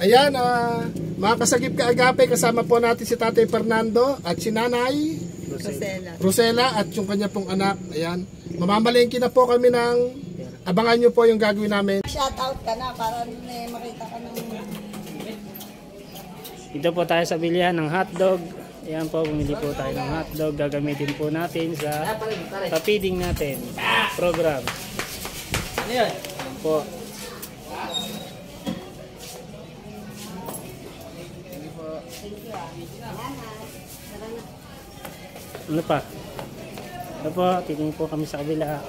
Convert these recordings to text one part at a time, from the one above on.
Ayan, mga kasagip kaagape, kasama po natin si Tatay Fernando at si Nanay Rosela at yung kanya pong anak. Ayan, mamamalengke na po kami ng, abangan nyo po yung gagawin namin. Shout out ka na para makita ka ng... Dito po tayo sa bilihan ng hotdog. Ayan po, bumili po tayo ng hotdog. Gagamitin po natin sa pa-feeding natin program. Ayan po. Ano pa? Ano po, titingin po kami sa kabila.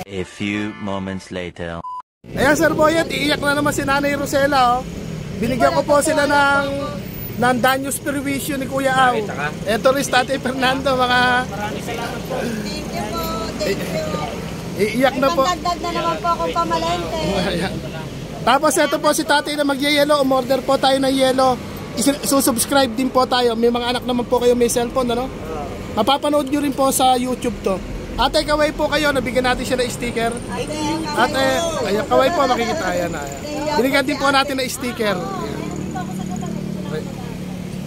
A few moments later. Ayan, Sir Boyet, iiyak na naman si Nanay Rosela. Oh. Binigyan ko po sila ng Danyos Perwisyo ni Kuya Aw. Ito rin Tatay Fernando, mga... Thank you po, thank you. Iiyak na po. Magdagdag na naman po akong pamalente. Tapos ito po si Tatay na mag-yelo. Umorder po tayo ng yelo. Susubscribe din po tayo. May mga anak naman po kayo may cellphone, ano? Mapapanood nyo rin po sa YouTube to. Ate, kaway po kayo, nabigyan natin siya ng sticker. Ate, ayan, kaway po, makikita. Ayan, ayan. Binigyan din po natin ng sticker.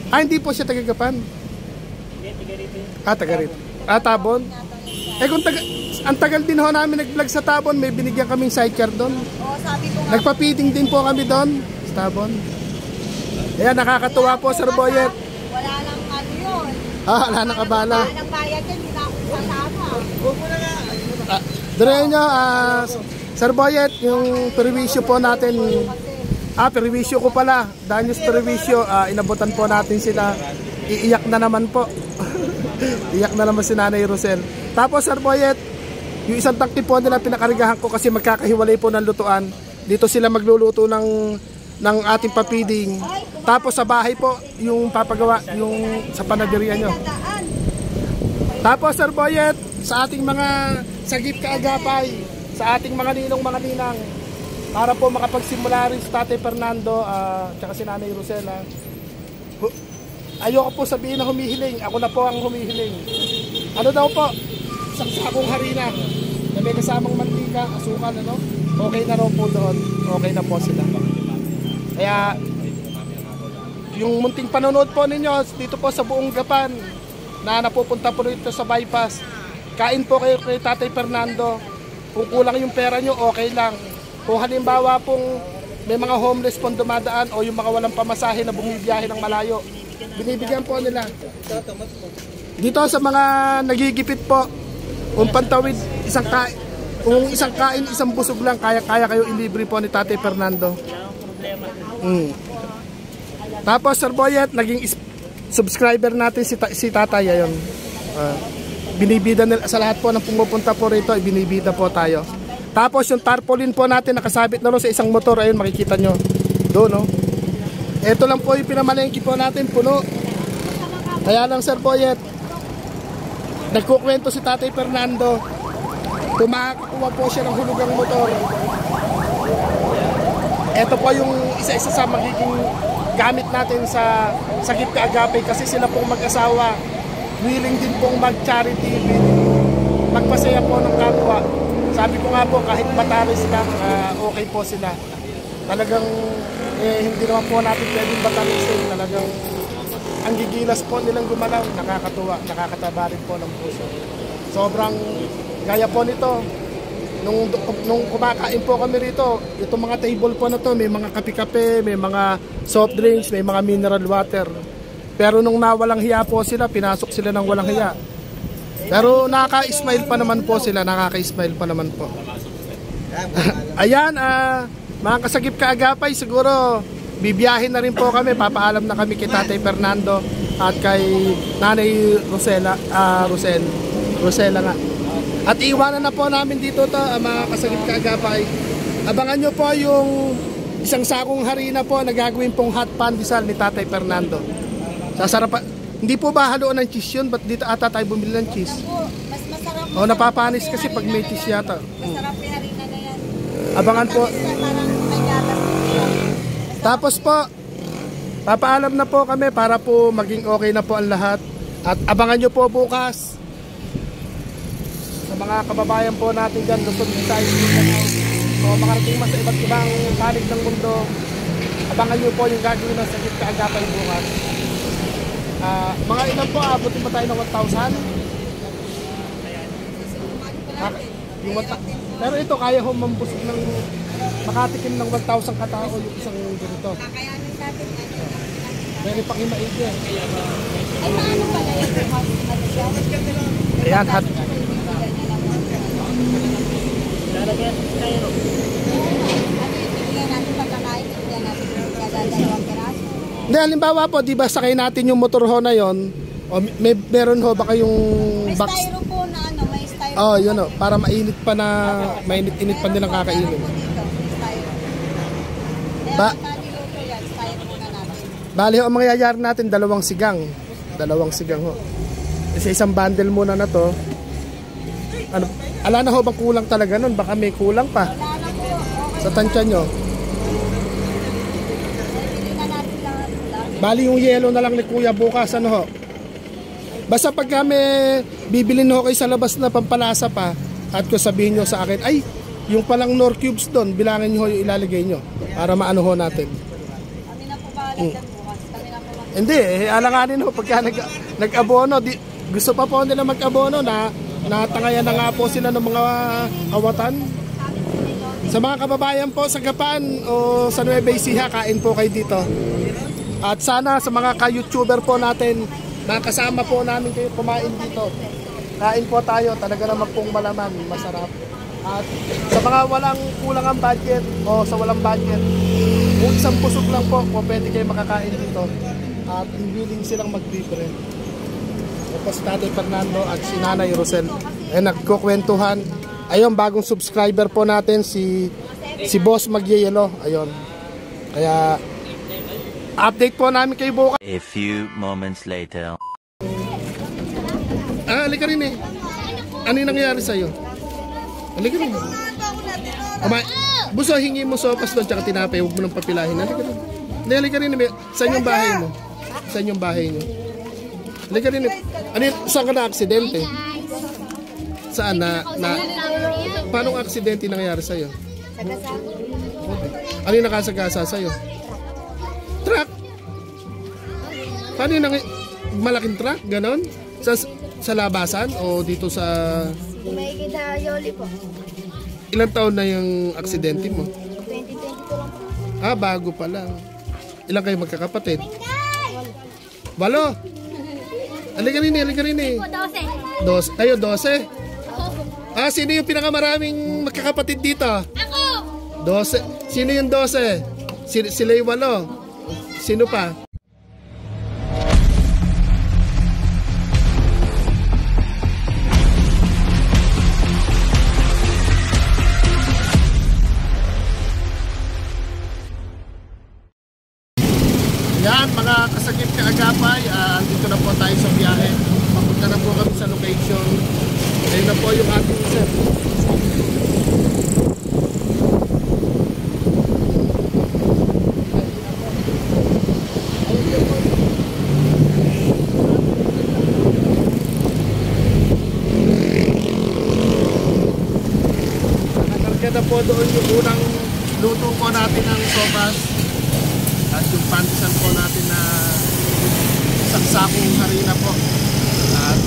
Hindi po siya tagagapan. Taga-rito. Tabon. Kung ang tagal din ho namin nag-vlog sa Tabon, may binigyan kaming sidecar doon. Nagpa-feeding din po kami doon sa Tabon. Ayan, nakakatuwa po, Sir Boyet. Wala lang ano yun. Wala nang kabala. Wala nang bayad yan, hindi na ako kasama. Dere nyo, Sir Boyet, yung perwisyo po natin, perwisyo ko pala, Danyos perwisyo, inabutan po natin sila, iiyak na naman po. Iyak na naman si Nanay Rosel. Tapos Sir Boyet, yung isang tangki po nila pinakarigahan ko kasi magkakahiwalay po ng lutuan. Dito sila magluluto ng ating papiding. Tapos sa bahay po, yung papagawa, yung sa panaderia nyo. Tapos Sir Boyet, sa ating mga sagip kaagapay, sa ating mga ninong mga ninang, para po makapagsimula rin si Tatay Fernando tsaka si Nanay Rosela. Ayoko po sabihin na humihiling, ako na po ang humihiling. Ano daw po? Isang sakong harina na may kasamang mantika, asukal, ano? Okay na raw po doon. Okay na po sila. Kaya yung munting panonood po ninyo dito po sa buong Gapan na napupunta po rito sa bypass, kain po kayo kay Tatay Fernando. Kung kulang yung pera nyo, okay lang. Kung halimbawa pong may mga homeless pong dumadaan o yung mga walang pamasahe na bumibiyahe ng malayo, binibigyan po nila. Dito sa mga nagigipit po, kung pantawid, isang kain, isang busog lang, kaya kayo ilibre po ni Tatay Fernando. Tapos Sir Boyet, naging subscriber natin si Tatay. Ayun. Binibida nila sa lahat po ng pumupunta po rito, binibida po tayo. Tapos yung tarpaulin po natin nakasabit na rin sa isang motor, ayun makikita nyo doon, no? Ito lang po yung pinamalengke po natin, puno. Kaya lang Sir Boyet, nagkukwento si Tatay Fernando, kumakakuha po siya ng hulugang motor. Ito po yung isa-isa sa magiging gamit natin sa Sagip Kaagape kasi sila pong mag-asawa willing din pong mag-charity, magpasaya po ng kapwa. Sabi ko nga po, kahit bataris lang, okay po sila. Talagang hindi naman po natin pwedeng batarisin. Talagang ang gigilas po nilang gumalaw, nakakatuwa, nakakataba rin po ng puso. Sobrang gaya po nito. Nung kumakain po kami rito, itong mga table po na to, may mga kape-kape, may mga soft drinks, may mga mineral water. Pero nung nawalang hiya po sila, pinasok sila ng walang hiya. Pero nakaka-smile pa naman po sila, nakaka-smile pa naman po. Ayan, mga kasagip kaagapay, siguro bibiyahin na rin po kami, papaalam na kami kay Tatay Fernando at kay Nanay Rosela, Rosela nga. At iwanan na po namin dito to, mga kasagip kaagapay. Abangan nyo po yung isang sakong harina po na gagawin pong hot pandesal ni Tatay Fernando. Sasarap. Hindi po ba haluan ng cheese yun? Ba't dito ata tayo bumili ng cheese? Mas masarap O, napapanis kasi pag may cheese yata. Masarap yung harina na yan. Abangan po. Parang may gatas po. Tapos po, papaalam na po kami para po maging okay na po ang lahat. At abangan nyo po bukas sa mga kababayan po natin dyan, Luzon, Visayas, Mindanao, o makarating mas sa iba't ibang panig ng mundo. Abangan nyo po yung gagawin ng Sagip Kaagapay bukas. Mga ilan po, abutin pa tayo ng 1,000. Yung pero ito, kaya ho mambusog ng makatikim ng 1,000 katao yung isang ganito. Kakayanin natin yan. Very pakimaig yan. Ay, paano pala yung ano siya? Ayan, hat. Lalagyan tayo. Ano yung bibigyan natin pagkakain? Bibigyan natin dalawang piraso. Hindi, halimbawa po, di ba sakay natin yung motor ho na yon, o meron ho ba kayong May box? styro po na ano, may styro. Oh, yun o, para mainit pa na, mainit-init pa nilang kakainin. Meron po dito, may styro. Kaya Ba- pagkaniluto yan, styro muna natin. Bali ho, ang mangyayari natin, dalawang sigang ho. Kasi isang bundle muna na to. Ano, ala na ho bang kulang talaga nun? Baka may kulang pa Wala na po, okay. sa tansya nyo. Bili na natin lahat. Bali yung yelo na lang ni Kuya bukas, ano ho. Basta pag kami bibilin ho kayo sa labas na pampalasa pa, at kung sabihin nyo sa akin, ay, yung palang Nor Cubes doon, bilangin nyo ho yung ilalagay nyo para maano ho natin. Kami na po bahala dyan bukas. Kami na po mag- Hindi, alanganin ho pagka nag-abono, gusto pa po nila mag-abono na natangayan na nga po sila ng mga awatan. Sa mga kababayan po sa Gapan o sa Nueva Ecija, kain po kayo dito. At sana sa mga ka-YouTuber po natin, nakasama po namin kayo kumain dito. Kain po tayo, talaga naman pong malaman, masarap. At sa mga walang kulang ang budget o sa walang budget, kung isang busog lang po, pwede kayo makakain dito. At willing silang mag-libre. Tapos Tatay Fernando at si Nanay Rosel ay nagkukwentuhan. Ayun, bagong subscriber po natin si Boss Magyeyelo. Ayun. Kaya update po namin kayo bukas. A few moments later. Halika rin eh. Ano yung nangyayari sa'yo? Halika rin. Buso, hingi mo sopas doon tsaka tinapay. Huwag mo nang papilahin. Halika rin. Halika rin. Saan yung bahay mo? Saan yung bahay nyo? Halika rin. Ano yun? Saan ka na-aksidente? Saan na paano ang aksidente nangyayari sa'yo? Ano yung nakasagasa sa'yo? Truck? Paano yung malaking truck? Ganon? Sa labasan? O dito sa... May kita Yoli po. Ilang taon na yung aksidente mo? 2022 lang po. Ah, bago pa lang. Ilang kayo magkakapatid? 8. Halika rin eh. 12. Kayo 12? Ah, sino yung pinakamaraming magkakapatid dito? Ako! 12. Sino yung 12? Sila yung 8. Sino pa? Yan, mga kasagip kaagapay, dito na po tayo sa biyahe. Papunta na po kami sa location. Ayun na po yung ating sir. Nakarga na po doon yung unang luto po natin ng sopas. At yung pantisan po natin na saksakong harina po. At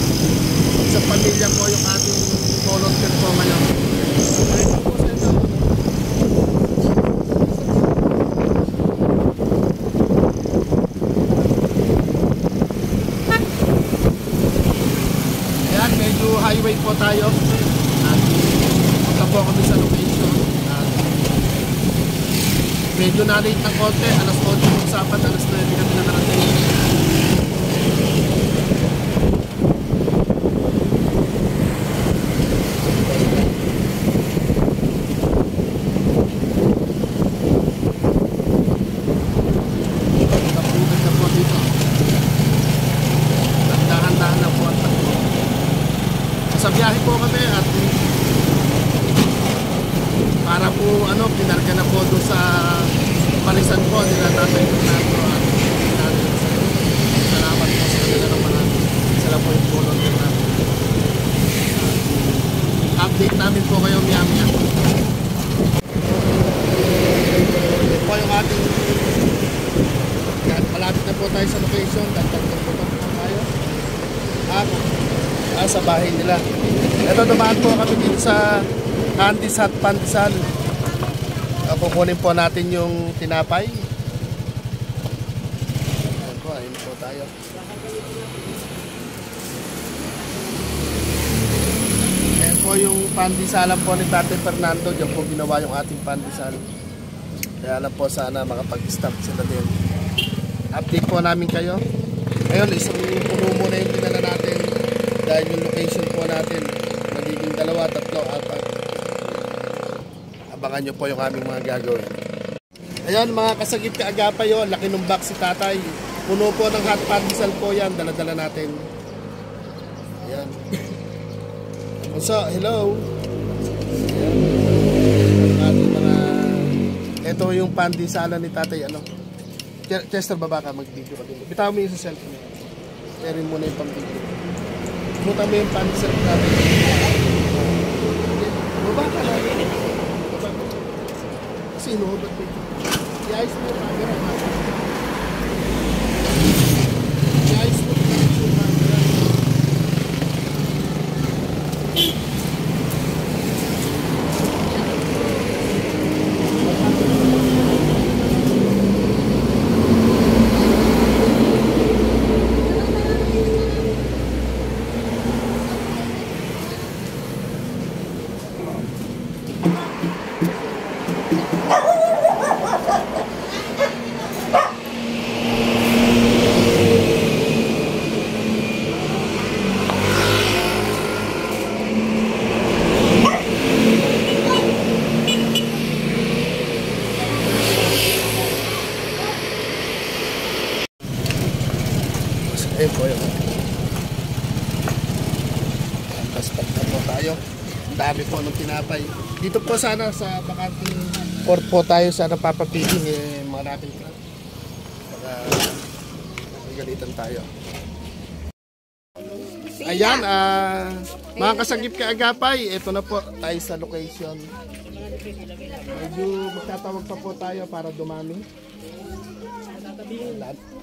sa pamilya po yung ating volunteer po ngayon. Ayan, medyo highway po tayo. At punta po kami sa location. At medyo na-late ng konti, alas 8 ng sapat, alas 9 kami nakarating. Napugat na po dito. Dahan-dahan na po ang takbo. Sa biyahe po kami, para po pinarga na po doon sa parisan po nila Tatay Fernando at salamat po sa kanila naman. Sila po yung volunteer namin. Update namin po kayo maya-maya. Ito po yung ating malapit na po tayo sa location. Tatagdag po tayo sa bahay nila. Ito dumaan po kami dito sa Andy's Hot Pandesal. Kukunin po natin yung tinapay. Ayun po tayo. Ayan po yung pandesalan po ni Tatay Fernando. Diyan po ginawa yung ating pandesal. Kaya lang po sana makapag-stop sila din. Update po namin kayo. Ngayon, isang puno muna yung pinala natin. Dahil yung location po natin magiging 2, 3, 4. Abangan nyo po yung aming mga gagawin. Ayan mga kasagip kaagapay yun. Laki ng box si Tatay. Puno po ng hot pandesal po yan. Dala-dala natin. Ayan. So, hello. Ito yung pandesalan ni Tatay. Chester, baba ka, mag-video ka din. Bitaw mo yung sa cellphone. Sharing mo na yung pang-video. Buta mo yung pandesal ni Tatay. Baba ka lang. Kasi inuhubat mo. I-ice mo yung camera. I-ice mo yung camera. Ayun po yun. Paspak na po tayo. Ang dami po ng tinapay. Dito po sana sa bakanting court po tayo sana papapiling marami ka. Baka magalitan tayo. Ayan, mga kasagip kaagapay, ito na po tayo sa location. Medyo magtatawag pa po tayo para dumami.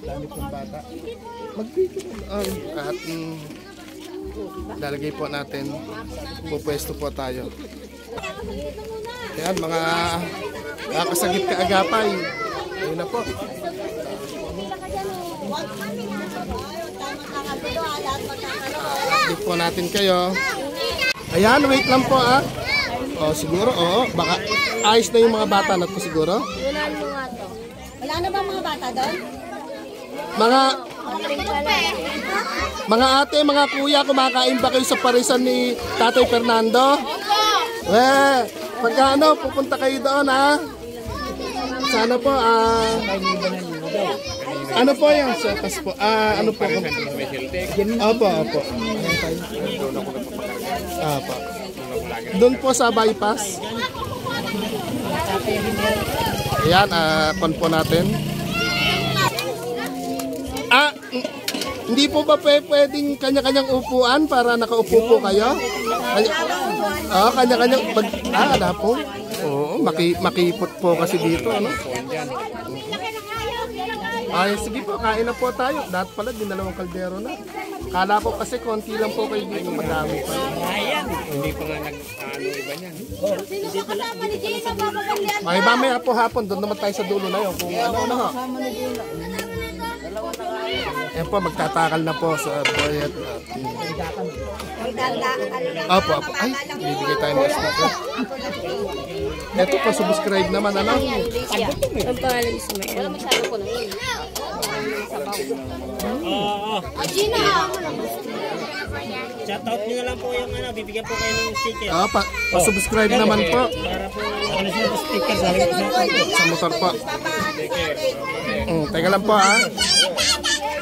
Dami pong bata. Mag-video at lalagay po natin. Pupwesto po tayo. Ayan, mga kasagip kaagapay. Ayun na po. Update po natin kayo. Ayan, wait lang po siguro, baka ayos na yung mga bata na to siguro. Wala na ba mga bata doon? Mga ate, mga kuya, kumakain ba kayo sa parisan ni Tatay Fernando? Pagka pupunta kayo doon sana po ano po yan? Sopas po. Ano po? Opo. Opo. Doon po sa bypass. Ayan, kon po natin. Hindi po ba pwedeng kanya-kanyang upuan para nakaupo po kayo? Kanya-kanyang ala po. Oo, makipot po kasi dito, Ay, sige po, kain na po tayo. Dapat pala, dinalawang kaldero na. Kala ko kasi konti lang po kayo dito, madami pa. Ayan, hindi pa nga iba niyan. Sino sa kasama ni Jay na babagalian? Ay, mamaya po hapon, doon naman tayo sa dulo na yun. Kung ano. Ayan po, magtatakal na po sa boyet. Opo. Ay, bibigay tayo ng sticker. Ito po, subscribe naman, Ang pangalan sa may Wala masyado ko na yun. Shoutout nyo na lang po yung bibigyan po kayo ng sticker. Pa-subscribe naman po. Para po sticker sa motor po. Teka lang po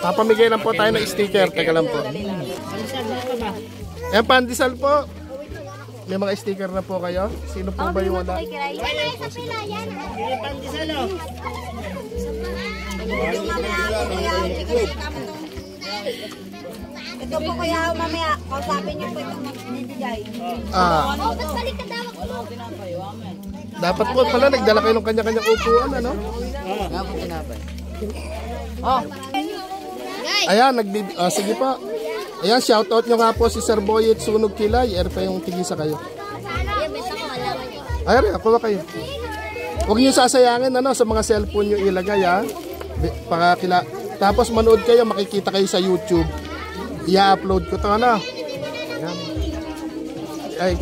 Papamigay lang po tayo ng sticker. Teka lang po. Ayan, pandesal po. May mga sticker na po kayo? Sino po ba yung wala? Ito po kuya, mamaya, kausapin niyo po itong magbibigay. Dapat po pala nagdala kayo ng kanya-kanyang upuan, ano? Ayan, sige po. Ayan, shoutout nyo nga po si Sir Boyet Sunog Kilay. Pa yung tigisa kayo. Ayan, ako ba kayo? Huwag nyo sasayangin ano, sa mga cellphone nyo ilagay ha. Tapos manood kayo, makikita kayo sa YouTube. I-upload ko ito ano. Ayan.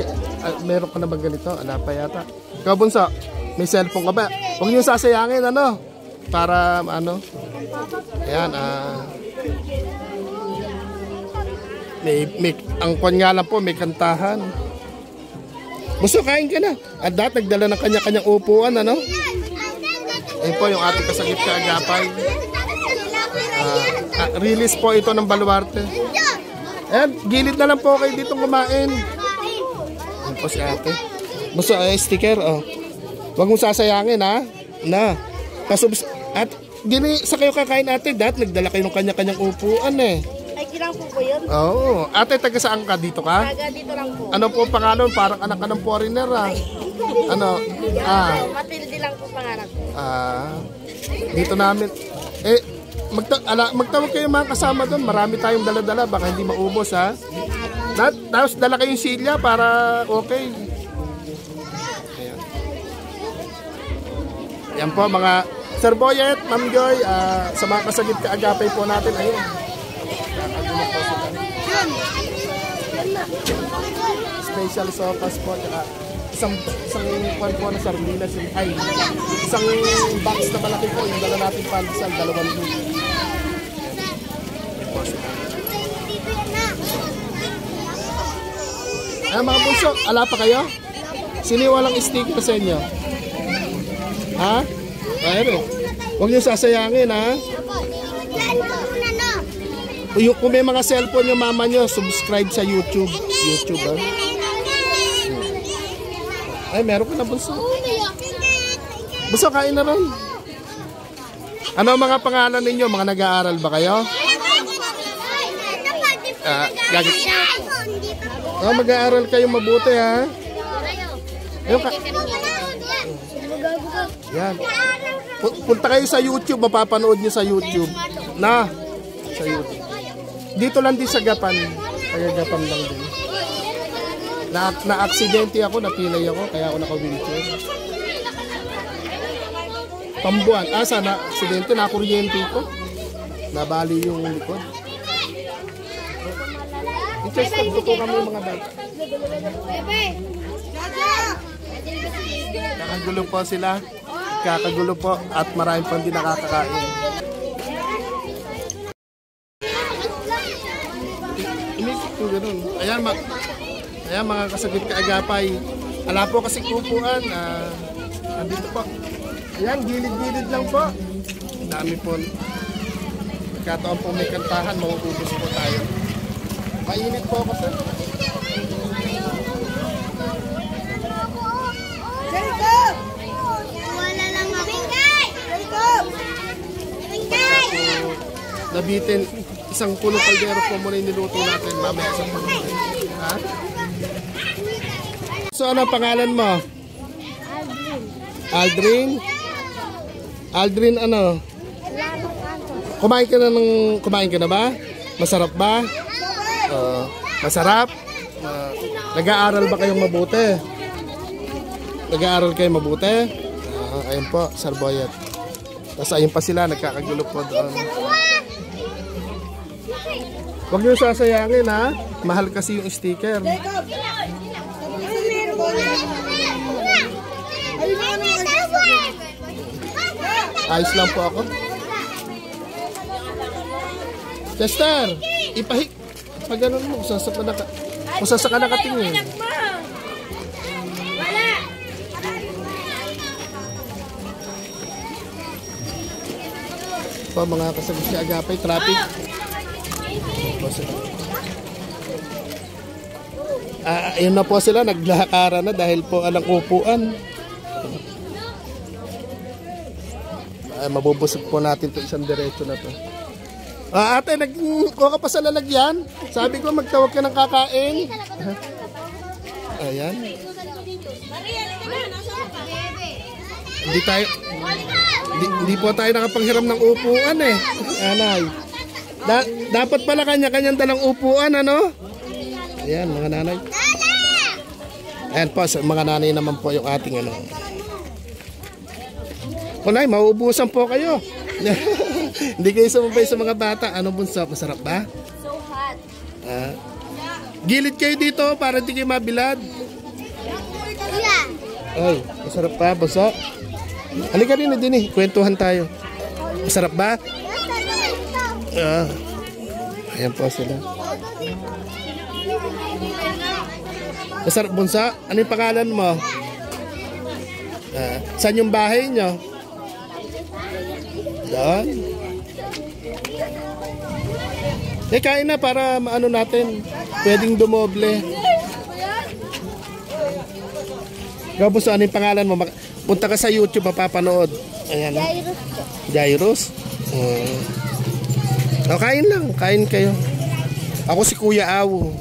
Meron ka na ba ganito? Ala pa yata. Ikaw bunso, may cellphone ka ba? Huwag nyo sasayangin ano. Para ano. Ayan, ang kwan nga lang po, may kantahan. Gusto kain ka na. At dahil nagdala ng kanya-kanyang upuan, ano? Ayun po yung ating kasagip kaagapay. Release po ito ng Baluarte. Ayan, gilid na lang po kayo dito kumain. Ayun po si ate. Gusto sticker, oh. Huwag mong sasayangin, ha? Na. At gini sa kayo kakain ate, dahil nagdala kayo ng kanya-kanyang upuan, eh. Lang po po yun. Oo. Ate, taga saan ka? Dito ka? Taga dito lang po. Ano po pangalan? Parang anak ka ng foreigner ah. Ano? Matilde lang po pangalan ko. Dito namin. Magtawag kayo mga kasama doon. Marami tayong dala-dala. Baka hindi maubos ha. Tapos dala kayong silya para okay. Ayan. Yan po mga Sir Boyet, Ma'am Joy, sa mga kasagip kaagapay po natin. Ayun. Special sopas po tsaka isang kwan po na sardinas ay isang box na malaki po yung dala natin pandesal 2 libo. Ay mga bunso, ala pa kayo? Sino walang sticker sa inyo? Ha? Ayun. Huwag niyo sasayangin ha. Kung may mga cellphone yung mama nyo, subscribe sa YouTube. YouTube, ha? Ay, meron ka na bunso. Bunso, kain na rin. Ano ang mga pangalan ninyo? Mga nag-aaral ba kayo? Mag-aaral kayo mabuti, ha? Yan. Punta kayo sa YouTube, mapapanood nyo sa YouTube. Sa YouTube. Dito lang din sa Gapan. Kaya Gapan lang din. Na-aksidente ako, napilay ako, kaya ako naka-wheelchair. Pambuan. Sana aksidente, na-kuryente ko. Nabali yung likod. I-chest up ko kami yung mga bata. Kakagulo po sila. Kakagulo po at marami pang din nakakakain. Ganun. Ayan mga kasagip kaagapay. Ala po kasi upuan. Andito po. Ayan, gilid-gilid lang po. Dami po. Nagkataon po may kantahan, mauubos po tayo. Mainit po kasi. Jacob! Wala lang ako. Jacob! Nabitin. Isang punong kaldero po muna yung niluto natin. Mamaya sa pagkain. Ha? So ano pangalan mo? Aldrin. Aldrin ano? Kumain ka na ba? Masarap ba? Masarap? Nag-aaral ba kayong mabuti? Nag-aaral kayo mabuti? Ayun po, Sir Boyet. Tapos ayun pa sila, nagkakagulo po doon. Huwag niyo sasayangin ha. Mahal kasi yung sticker. Ayos lang po ako. Chester, ipahik. Pag ganun mo, kung sasa ka nakatingin. Pa mga kasagip si agapay, traffic. Ayun na po sila, naglakara na dahil po alang upuan. Mabubusog po natin to isang diretso na to. Ate, nagkuha ka pa sa lalagyan? Sabi ko magtawag ka ng kakain. Ayan. Hindi po tayo nakapanghiram ng upuan eh. Anay. Dapat pala kanya-kanyang dalang upuan, ano? Ayan, mga nanay. Ayan po, mga nanay naman po yung ating ano. Kunay, mauubusan po kayo. Hindi kayo sumabay sa mga bata. Ano bunso? Masarap ba? So hot. Gilid kayo dito para hindi kayo mabilad. Ay, masarap pa, bunso? Halika rin na din eh. Kwentuhan tayo. Masarap ba? Ayan po sila. Masarap, bunso? Ano yung pangalan mo? Saan yung bahay nyo? Doon. Kain na para maano natin. Pwedeng dumoble. Gabos, ano yung pangalan mo? Punta ka sa YouTube, mapapanood. Ayan. Jairus. Kain lang. Kain kayo. Ako si Kuya Awo.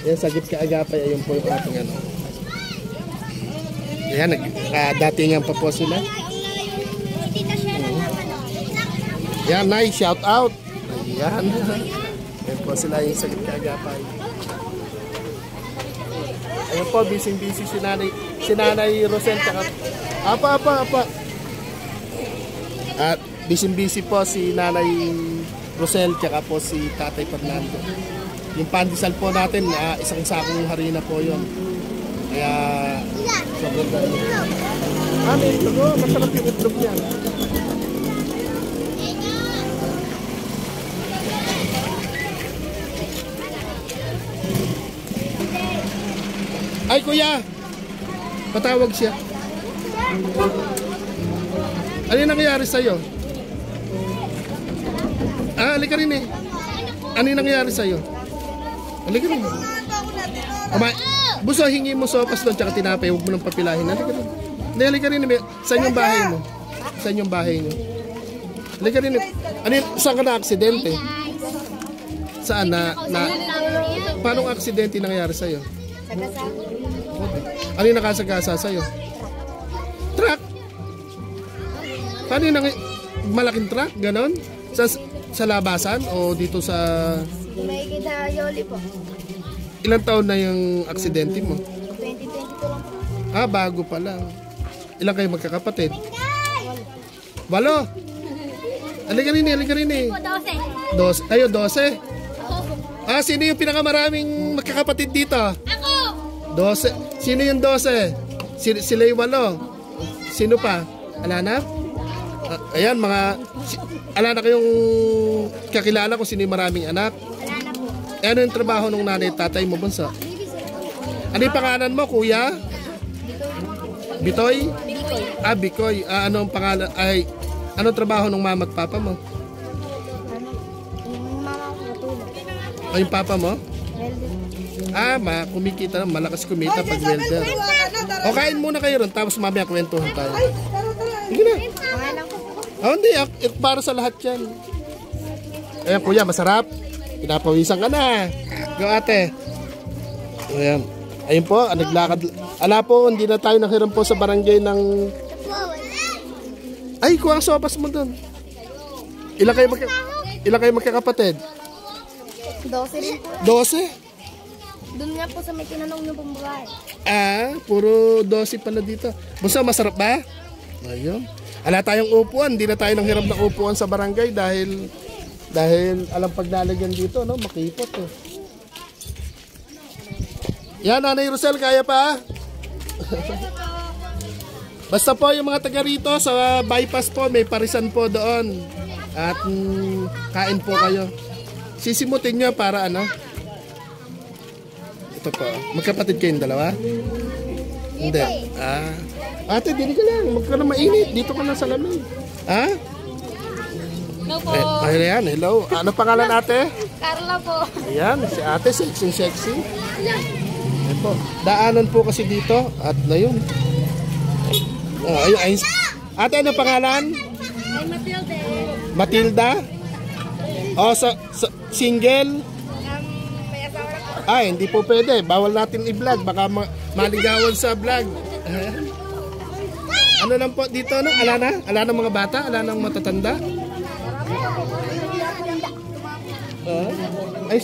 Ayan, sagip ka agapay. Ayun po yung ating ano. Ayan, datingan pa po sila. Ayan, nice. Shout out. Ayan. Ayan po sila yung sagip ka agapay. Ayan po, busy-busy si Nanay Rosel. Apa. At busy-busy po si Nanay Rosel tsaka po si Tatay Fernando. Yung pandesal po natin, isang sakong harina po yun. Kaya sobrang dami. May itlog. Masarap yung itlog yan. Ay, kuya! Patawag siya. Ano yung nangyayari sa'yo? Halika rin eh. Ano yung nangyayari sa'yo? Halika rin. Buso, hingi mo sopas doon tsaka tinapay. Huwag mo nang papilahin. Halika rin. Halika rin. Saan yung bahay mo? Saan yung bahay nyo? Halika rin. Ano yung, saan ka na-aksidente? Saan na paano ang aksidente nangyayari sa'yo? Ano yung nakasagasa sa'yo? Truck? Paano yung malaking truck? Ganon? Sa labasan? O dito sa... May kita Yoli po. Ilang taon na yung aksidente mo? 2022 lang. Bago pa lang. Ilang kayo magkakapatid? 8. Halika rin eh. 12. Ayo, 12. Sino yung pinakamaraming magkakapatid dito? Ako! 12. Sino yung 12? Sila yung 8. Sino pa? Alana? Ayan, alana kayong kakilala kung sino yung maraming anak? Alana po. Ano yung trabaho ng nanay at tatay mo, bunso? Ano yung pangalan mo, kuya? Bitoy? Bikoy. Bikoy. Ano ang pangalan? Anong trabaho ng mama at papa mo? Yung mama ko matulog. Yung papa mo? Kumikita na. Malakas kumita pag welder. O, kain muna kayo ron. Tapos mamaya kwentuhan tayo. Sige na. Hindi. Para sa lahat yan. Ayan, kuya. Masarap. Pinapawisan ka na. Go, ate. Ayan. Ayun po. Naglakad. Po. Hindi na tayo nakhiram po sa barangay ng... Ay, kuha ang sopas mo dun. Ilang kayo magkakapatid? 12 rin po. 12? Doon nga po sa may tinanong niyo pong babae. Puro 12 pala dito. Buso, masarap ba? Ayun. Ala tayong upuan. Hindi na tayo nang hirap ng upuan sa barangay dahil alam paglalagyan dito, no? Makipot eh. Yan, Nanay Rosel, kaya pa? Basta po yung mga taga rito sa bypass po, may parisan po doon. At kain po kayo. Sisimutin nyo para ano? Ito po. Magkapatid kayong dalawa? Hindi. Ate, dili ka lang. Huwag ka na mainit. Dito ka na sa lamig. Hello po. Ayan, hello. Ano pangalan ate? Carla po. Ayan, si ate. Sexy. po. Daanan po kasi dito. At na yun. Ayun. Ate, ano pangalan? Ay, Matilde. Matilda? O, single? May asawa na po. Ay, hindi po pwede. Bawal natin i-vlog. Baka maligawan sa vlog. Ano lang po dito, no? Ala na? Ala ng mga bata? Ala ng matatanda? Ay,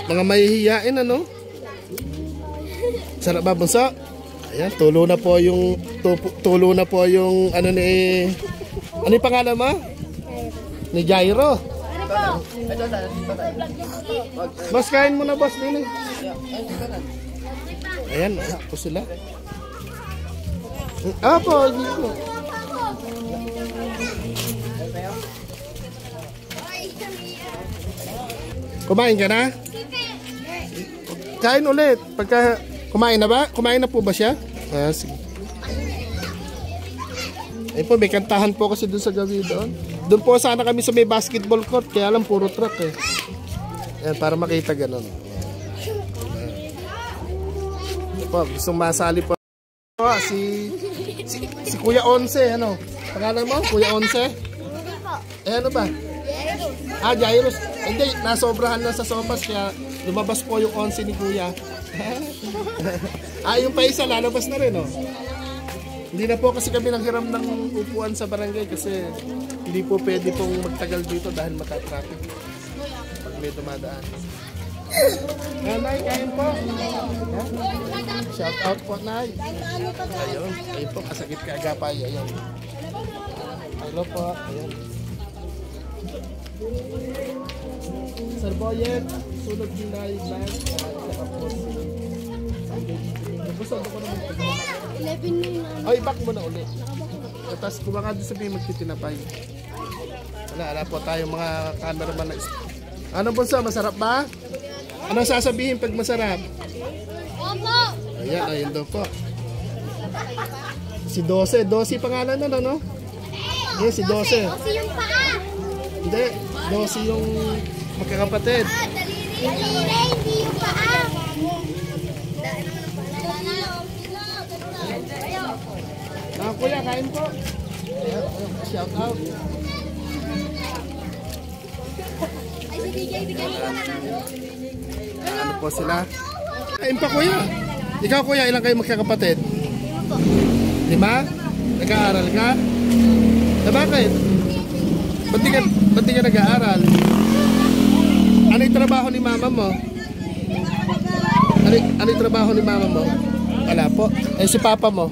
mga mahihiyain, ano? Sarap ba, bunso? Ayan, tulo na po yung ano ni... Ano yung pangalan mo? Ni Jairo. Boss, kain mo na, boss. Dili. Ayan, ako sila. Po, dito. Kumain ka na? Kain ulit. Pagka kumain na ba? Kumain na po ba siya? Sige. Ayun po, may kantahan po kasi doon sa gabi doon. Doon po sana kami sa may basketball court. Kaya lang puro truck eh. Ayan, para makita ganun. Ayan po, gustong masali po. Si Kuya Onse, ano? Pangalan mo? Kuya Onse? Ano ba? Jairus. Hindi, nasobrahan na sa sopas kaya lumabas po yung 11 ni Kuya. Yung pa isa lalabas na rin, oh. Hindi na po kasi kami nanghiram ng upuan sa barangay kasi hindi po pwede pong magtagal dito dahil matatraffic pag may dumadaan. Nay, kain po. Shout out po, Nay. Ayun, ayun po, kasakit ka agapay. Ayun. Hello po. Ayun. Sir Boyet, sunod yung live bag. Nabusog ako naman. 11 na yun. Ay, back mo na ulit. Tapos kumaka doon sabihin magtitinapay. Wala po tayong mga cameraman na. Ano bunso, masarap ba? Ano sasabihin pag masarap? Opo! Ayan, ayun daw po. Si 12 pangalan na, no? Yes, si 12. 12 yung paa! Hindi, 12 yung magkakapatid. Daliri, hindi yung paa! Kuya, kain po. Shout out. Ay, si DJ, bigyan mo na. Ano po sila? Kain pa, kuya. Ikaw, kuya, ilang kayo magkakapatid? 5 po. 5? Nag-aaral ka? Bakit? Ba't di ka nag-aaral? Ano yung trabaho ni mama mo? Ano yung trabaho ni mama mo? Wala po. Eh, si papa mo?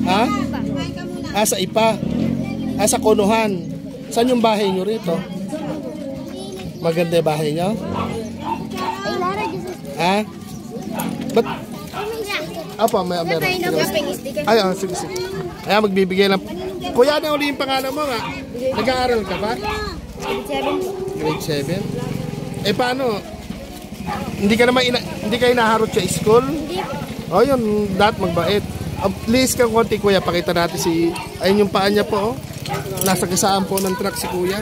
Ha? Sa IPA. Sa Konohan. Saan yung bahay nyo rito? Maganda yung bahay nyo? Ha? Ba't? Apa, meron. Ay, sige. Ay, magbibigay lang. Kuya, na uli yung pangalan mo nga. Nag-aaral ka ba? Grade 7. Eh, paano? Hindi ka inaharot sa school? Oh, yun. Dapat magbait. Please kang konti, kuya. Pakita natin ayun yung paa niya po, oh. Nasa gasaan po ng truck si kuya.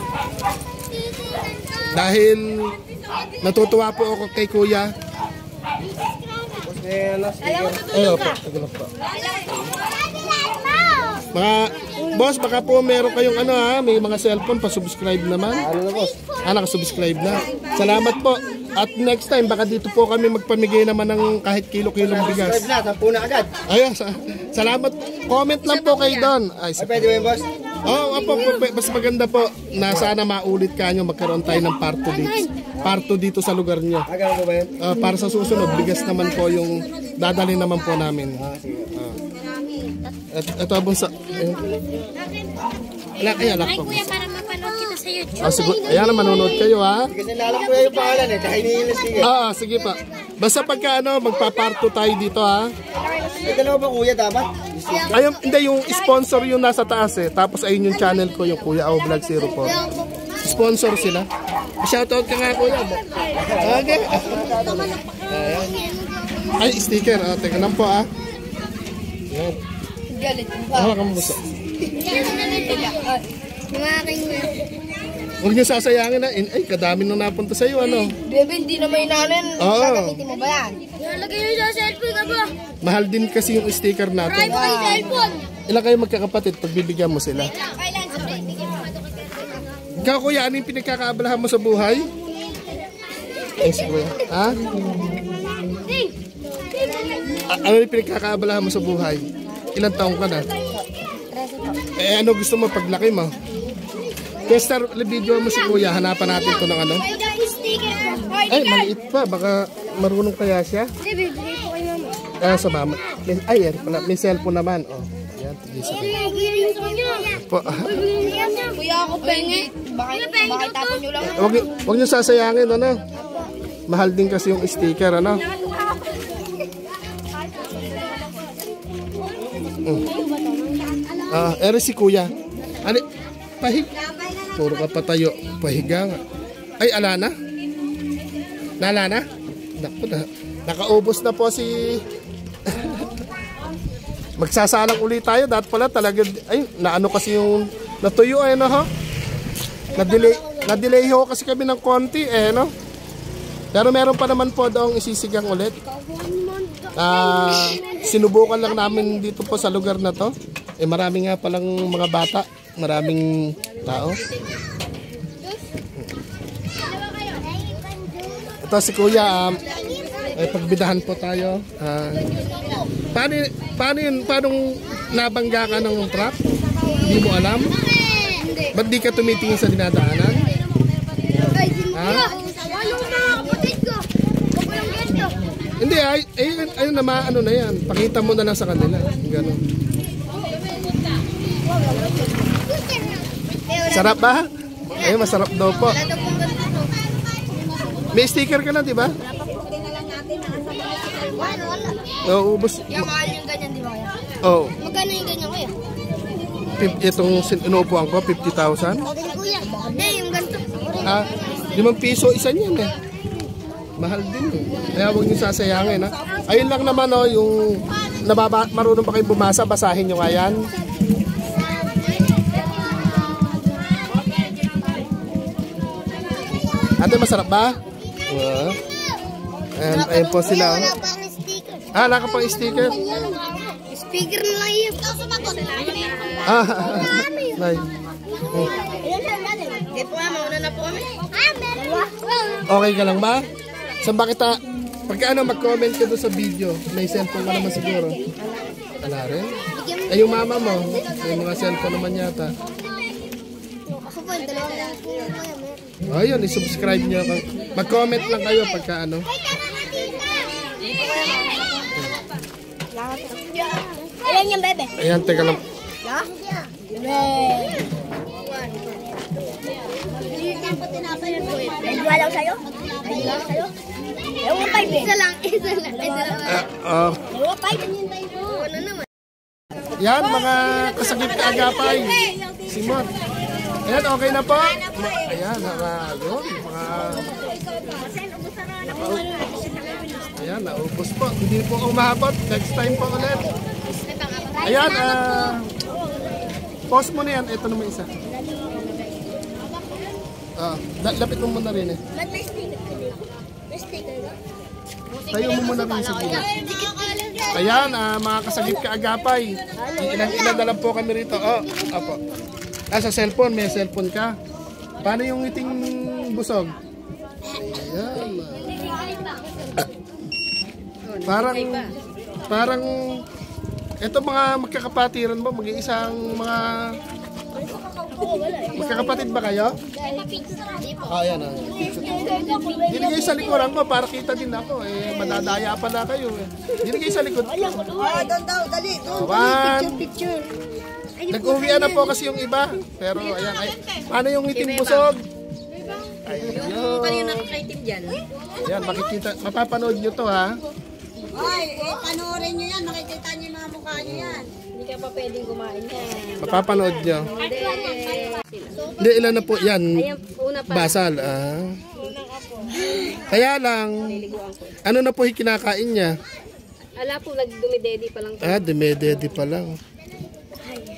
Dahil natutuwa po ako kay kuya. Ayun po. Mga boss, baka po meron kayong may mga cellphone pa-subscribe naman. Ano na, boss? Nakasubscribe na. Salamat po. At next time, baka dito po kami magpamigay naman ng kahit kilo-kilong bigas. Subscribe na, 10 na agad. Ayun, salamat. Comment lang po kayo doon. Ay, Pwede ba yun, boss? mas maganda po na sana maulit kanyo, magkaroon tayo ng parto dito sa lugar nyo. Agad ba yun? Para sa susunod, bigas naman po yung dadalhin naman po namin. Ito abong sa... Alak po. Kuya, para mapanood kita sa YouTube. Ayan, manonood kayo, ha? Kasi nalang ko yung pangalan eh, kahit hinihilis sige. Sige pa. Basta pagka magpaparto tayo dito, ha? May dalawa ba kuya dapat? Ayun, hindi, yung sponsor yung nasa taas eh. Tapos ayun yung channel ko, yung Kuya Au Vlog 04. Sponsor sila. Shoutout ka nga, kuya. Okay. Ay, sticker. Teka lang po, ha? Yan. Galit. Hawakan mo gusto. Yung aking Huwag niyo sasayangin na. Ay, kadami nang napunta sa iyo, ano? Bebe, hindi na may namin. Oo. Gagamitin mo ba yan? Nalagay nyo sa cellphone ka ba? Mahal din kasi yung sticker natin. Ay, cellphone! Ilan kayo magkakapatid pag bibigyan mo sila? Kailan sa friend? Ikaw kuya, ano yung pinagkakaabalahan mo sa buhay? Ay, si kuya. Ha? Ano yung pinagkakaabalahan mo sa buhay? Ilang taong ka na? Eh, ano gusto mo paglaki mo? Kaya star video mo si kuya, hanapan natin ito ng ano? Ay, maliit pa. Baka marunong kaya siya? Hindi, bibigay po kay mama. Sa mama. Ay, yan pala. May cellphone naman. Oh, yan. Tigisa. Po. Kuya, ako pengi. Bakit tapon nyo lang? Wag niyo sasayangin, ano? Mahal din kasi yung sticker, ano? Ere si kuya. Ano? Puro ka patayo. Pahiga nga. Ay, ala na? Nala na? Naku na. Nakaubos na po si... Magsasalang ulit tayo. Dahil pala talaga... Ay, naano kasi yung... Natuyo, eh, no, ha? Na-delay ho kasi kami ng konti, eh, no? Pero meron pa naman po daw isisigang ulit. Sinubukan lang namin dito po sa lugar na to. Eh, marami nga palang mga bata. Maraming tao. Ito si kuya, pagbidahan po tayo. Paano yun? Paano nabangga ka ng truck? Hindi mo alam? Ba't di ka tumitingin sa dinadaanan? Ha? Hindi, ayun na ano na yan. Pakita mo na lang sa kanila. Gano'n. Sarap ba? Ayun, masarap daw po. May sticker ka na, di ba? Oo, ubos. Yung mahal yung ganyan, di ba kaya? Oo. Magkano yung ganyan kuya? Itong inuupuan ko, 50,000. Kuya, hindi yung ganito. 5 piso isa niyan eh. Mahal din eh. Kaya huwag niyo sasayangin, ha. Ayun lang naman, oh, yung marunong pa kayo bumasa, basahin nyo nga yan. Ate, masarap ba? Wow. And ayun po sila. Wala pa akong sticker. Wala ka pang sticker? Sticker na lang yun. Nice. Hindi po nga, mauna na po kami. Okay ka lang ba? Saan ba kita? Pagka ano, mag-comment ka doon sa video. May cellphone ka naman siguro. Wala rin? Ay, yung mama mo. May mga cellphone naman yata. Ako po, dalawa lang po. Ayun, i-subscribe nyo. Mag-comment lang kayo pagka ano. Ilan yung bebe? Ayan, teka lang. Nagwalaw sa'yo? Nagwalaw sa'yo? Ewan 5 eh. Isa lang. Ewan 5. Ano naman? Yan, mga kasagip kaagapay. Simon. Ayan, okay na po. Ayan, yun. Ayan, naubos po. Hindi po umabot. Next time po ulit. Ayan, post mo na yan. Ito naman isa. Lapit mo muna rin eh. Tayo mo muna rin sa gilid. Ayan, mga kasagip kaagapay. Ilan na lang po kami rito. Apo. Sa cellphone, may cellphone ka. Paano yung ngiting busog? Ayan. Parang ito mga magkakapatiran mo, mag-iisang mga magkakapatid ba kayo? Ayan. Hindi kayo sa likuran ko para kita din ako. Madadaya pa na kayo. Hindi kayo sa likod ko. Doon daw, dali. Picture. Nag-uwian na po kasi yung iba. Pero ayan, paano yung ngiting busog? Yung kanina nakakaitim dyan. Ayan, makikita, mapapanood nyo to ha. Ay, panoorin nyo yan. Makikita nyo yung mga mukha nyo yan. Hindi ka pa pwedeng kumain yan. Mapapanood nyo. Hindi, ilan na po yan? Una pa. Basal. Kaya lang, ano na po yung kinakain niya? Ala po, dumidedi pa lang. Dumededi pa lang.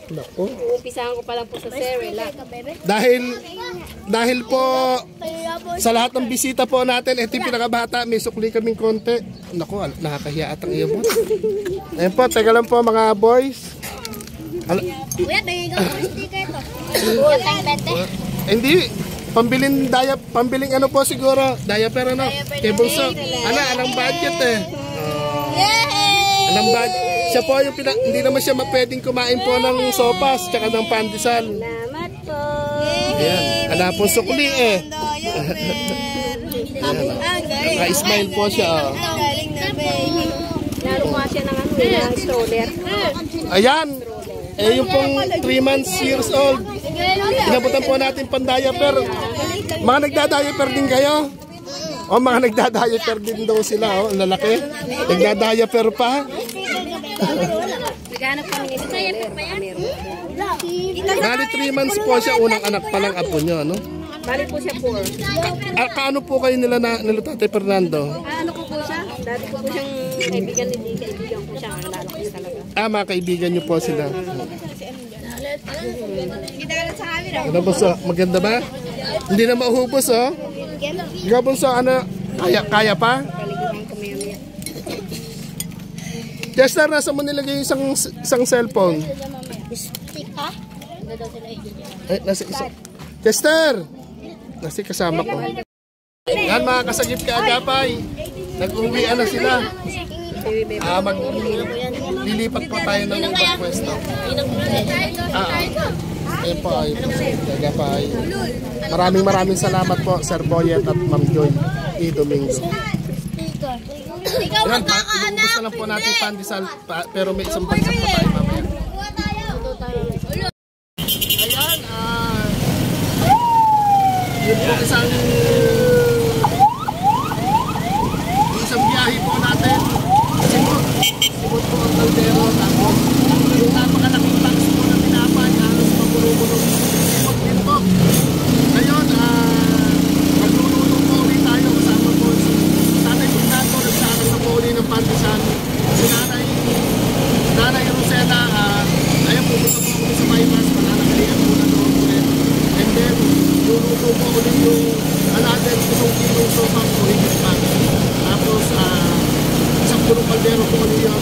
Naku. Uumpisahan ko pa lang po sa Cerelac. Dahil po sa lahat ng bisita po natin, ito yung pinakabata, may sukli kaming konti. Naku, nakakahiya at ang iyabot. Ayan po, teka lang po mga boys. Kuya, tingin ko ang sticker ito. Kuya, tayong bete. Hindi, pambiling ano po siguro, diaper ano, kay Bunso. Anong budget eh. Anong budget. Siya po yung hindi naman siya pwedeng kumain po ng sopas, tsaka ng pandesal. Salamat po. Ayan, ala po sukli eh. Naka-smile po siya. Oh. Laro nga siya ng ano, ng stroller. Ayan, yung pong 3 years old. Inabutan po natin pang-diaper. Mga nagda-diaper din kayo? O mga nagda-diaper din daw sila, oh, lalaki. Nagda-diaper pa. Naghanap kami ng stroller. Bali 3 months po siya, unang anak pa lang apo nyo, no? Bali po siya 4. Kaano po kayo nila Tatay Fernando? Ano ko po siya? Dati ko po siyang kaibigan, hindi kaibigan ko siya. Ang lalaki talaga. Mga kaibigan nyo po sila. Ano po so, maganda ba? Hindi na mauhubos, oh. Ikaw po so, ano, kaya pa? Chester, nasa mo nilagay yung isang cellphone? Ay, nasa isang. Chester! Nasi kasama ko. Yan mga kasagip kaagapay. Nag-uwian na sila. Lilipat po tayo ng ibang pwesto. Ayun po, kaagapay. Maraming salamat po, Sir Boyet at Ma'am Joy E. Domingo. Ikaw Inuubos na lang po natin pandesal, pero may isang bansa pa tayo mamaya. Ayan, yun po isang biyahe po natin. Simot po ang kaldero. Tapos yung napakalaking box po na tinapay, halos mapuro-puro. Simot din po. Ngayon, magluluto po ulit tayo kasama po si Tatay Fernando. Nagsara sa po ulit ng pandesal. Si Nanay Rosena, ayun po, gusto po kami sa bypass. Pananagalian po na doon ulit. And then, luluto po ulit yung another 2 kilong sopa po higit pa. Tapos, isang pulong kaldero po ulit yun.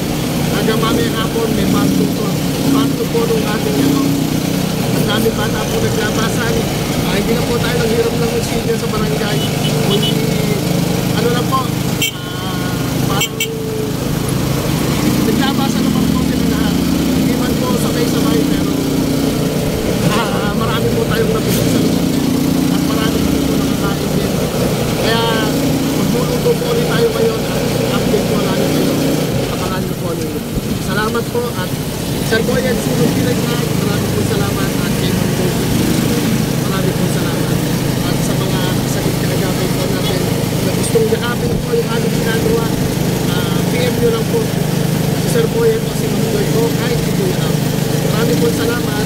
Hanggang mamaya hapon, may part 2 po. Part 2 po nung ating ano. Ang daming bata po naglabasan. Hindi na po tayo naghirap ng oxygen sa barangay. Kundi, ano lang po, parang naglabasan naman po sila lahat. Hindi man po sabay-sabay, pero marami po tayong nabisip sa loob. At marami po nakakain din. Kaya magluluto po ulit tayo ngayon at update po natin kayo. Abangan niyo po ninyo. Salamat po at Sir Boyet, sunod pinaglag. Marami po salamat at marami po salamat. At sa mga sakit kinagapin po natin na gustong yakapin po yung aming ginagawa, PM nyo lang po si Sir Boyet o si Ma'am Joy ko kahit ito yan. Marami po salamat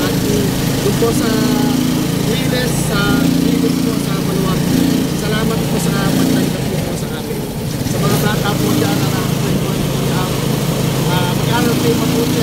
at doon po sa Wiles, sa Wiles po sa Maluwag. Salamat po sa pagtanggap po sa amin. Sa mga bata po dyan na nakakwento mag-aaral kayo mabuti